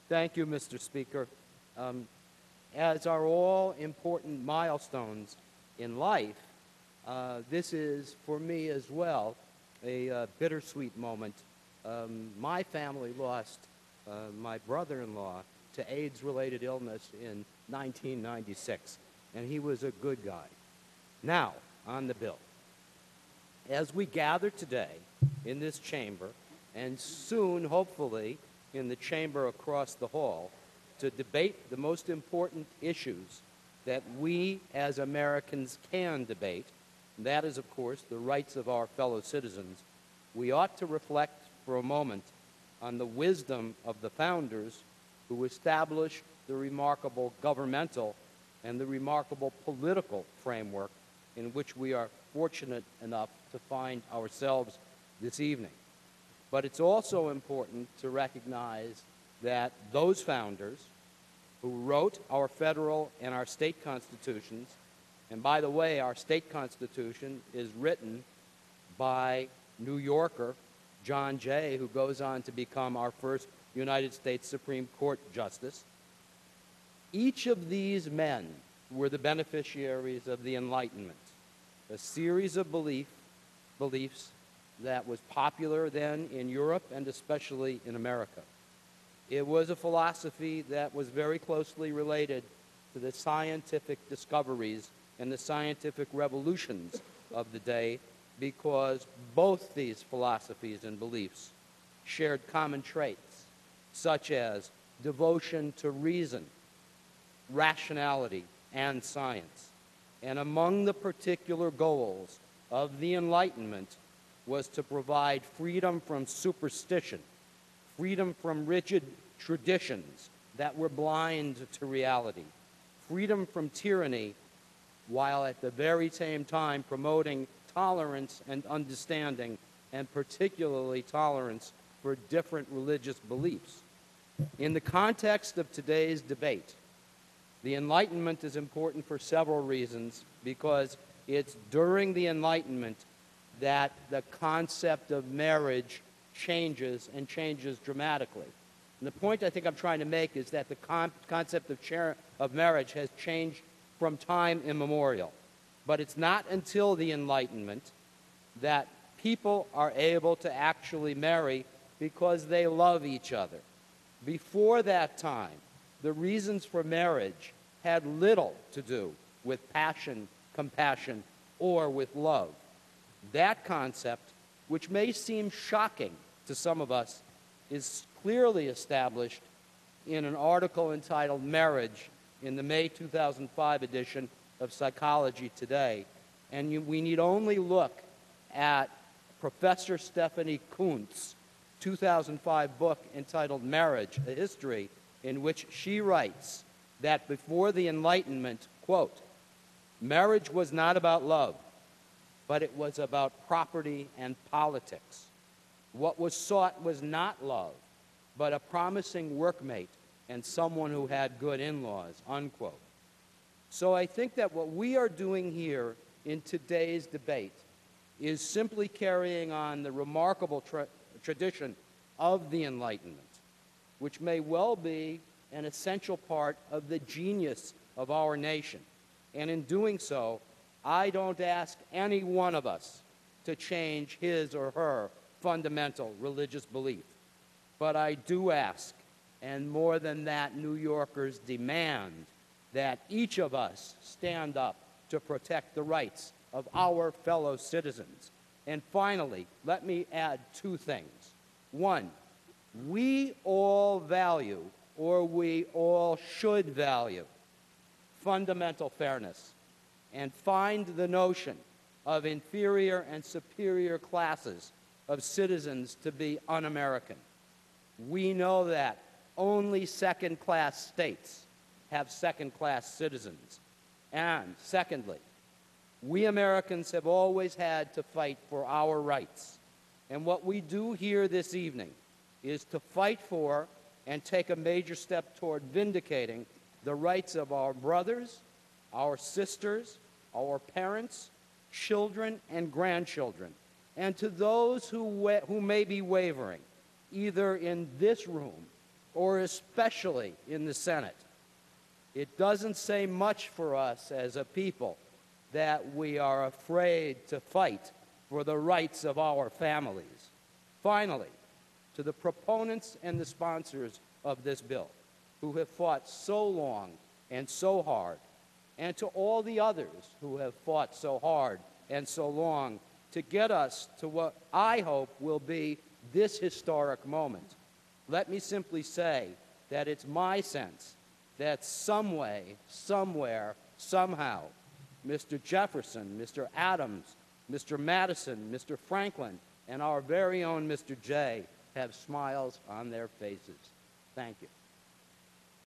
Thank you, Mr. Speaker. As are all important milestones in life, this is, for me as well, a bittersweet moment. My family lost my brother-in-law to AIDS-related illness in 1996, and he was a good guy. Now, on the bill. As we gather today in this chamber, and soon, hopefully, in the chamber across the hall, to debate the most important issues that we as Americans can debate, and that is, of course, the rights of our fellow citizens, we ought to reflect for a moment on the wisdom of the founders who established the remarkable governmental and the remarkable political framework in which we are fortunate enough to find ourselves this evening. But it's also important to recognize that those founders who wrote our federal and our state constitutions, and by the way, our state constitution is written by New Yorker John Jay, who goes on to become our first United States Supreme Court justice. Each of these men were the beneficiaries of the Enlightenment, a series of beliefs that was popular then in Europe and especially in America. It was a philosophy that was very closely related to the scientific discoveries and the scientific revolutions of the day, because both these philosophies and beliefs shared common traits, such as devotion to reason, rationality, and science. And among the particular goals of the Enlightenment was to provide freedom from superstition, freedom from rigid traditions that were blind to reality, freedom from tyranny, while at the very same time promoting tolerance and understanding, and particularly tolerance for different religious beliefs. In the context of today's debate, the Enlightenment is important for several reasons, because it's during the Enlightenment that the concept of marriage changes, and changes dramatically. And the point I think I'm trying to make is that the concept of marriage has changed from time immemorial. But it's not until the Enlightenment that people are able to actually marry because they love each other. Before that time, the reasons for marriage had little to do with passion, compassion, or with love. That concept, which may seem shocking to some of us, is clearly established in an article entitled Marriage in the May 2005 edition of Psychology Today. And we need only look at Professor Stephanie Kuntz's 2005 book entitled Marriage, A History, in which she writes that before the Enlightenment, quote, marriage was not about love, but it was about property and politics. What was sought was not love, but a promising workmate and someone who had good in-laws, unquote. So I think that what we are doing here in today's debate is simply carrying on the remarkable tradition of the Enlightenment, which may well be an essential part of the genius of our nation. And in doing so, I don't ask any one of us to change his or her fundamental religious belief. But I do ask, and more than that, New Yorkers demand, that each of us stand up to protect the rights of our fellow citizens. And finally, let me add two things. One, we all value, or we all should value, fundamental fairness, and find the notion of inferior and superior classes of citizens to be un-American. We know that only second-class states have second-class citizens. And secondly, we Americans have always had to fight for our rights. And what we do here this evening is to fight for and take a major step toward vindicating the rights of our brothers, our sisters, our parents, children, and grandchildren, and to those who may be wavering, either in this room or especially in the Senate. It doesn't say much for us as a people that we are afraid to fight for the rights of our families. Finally, to the proponents and the sponsors of this bill, who have fought so long and so hard, and to all the others who have fought so hard and so long to get us to what I hope will be this historic moment, let me simply say that it's my sense that some way, somewhere, somehow, Mr. Jefferson, Mr. Adams, Mr. Madison, Mr. Franklin, and our very own Mr. Jay have smiles on their faces. Thank you.